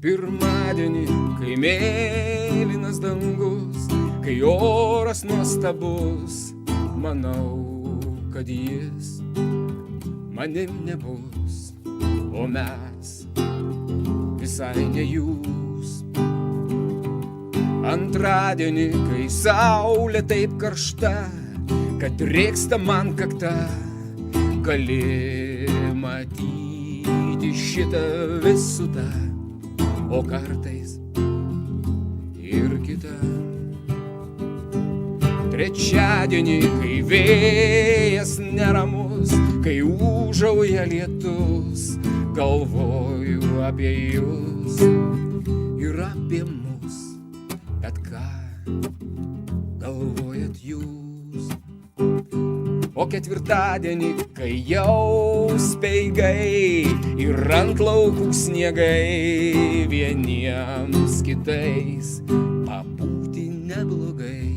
Pirmadienį, kai mėlynas dangus, kai oras nuostabus, manau, kad jis manim nebus, o mes visai ne jūs. Antradienį, kai saulė taip karšta, kad rėksta man kakta, gali matyti šitą visutą, o kartais ir kitą. Trečiadienį, kai vėjas neramus, kai ūžauja lietus, galvoju apie jūs ir apie mus. Bet ką galvojat jūs? O ketvirtadienį, kai jau speigai ir ant laukų sniegai, vieniems kitais pabūti neblogai.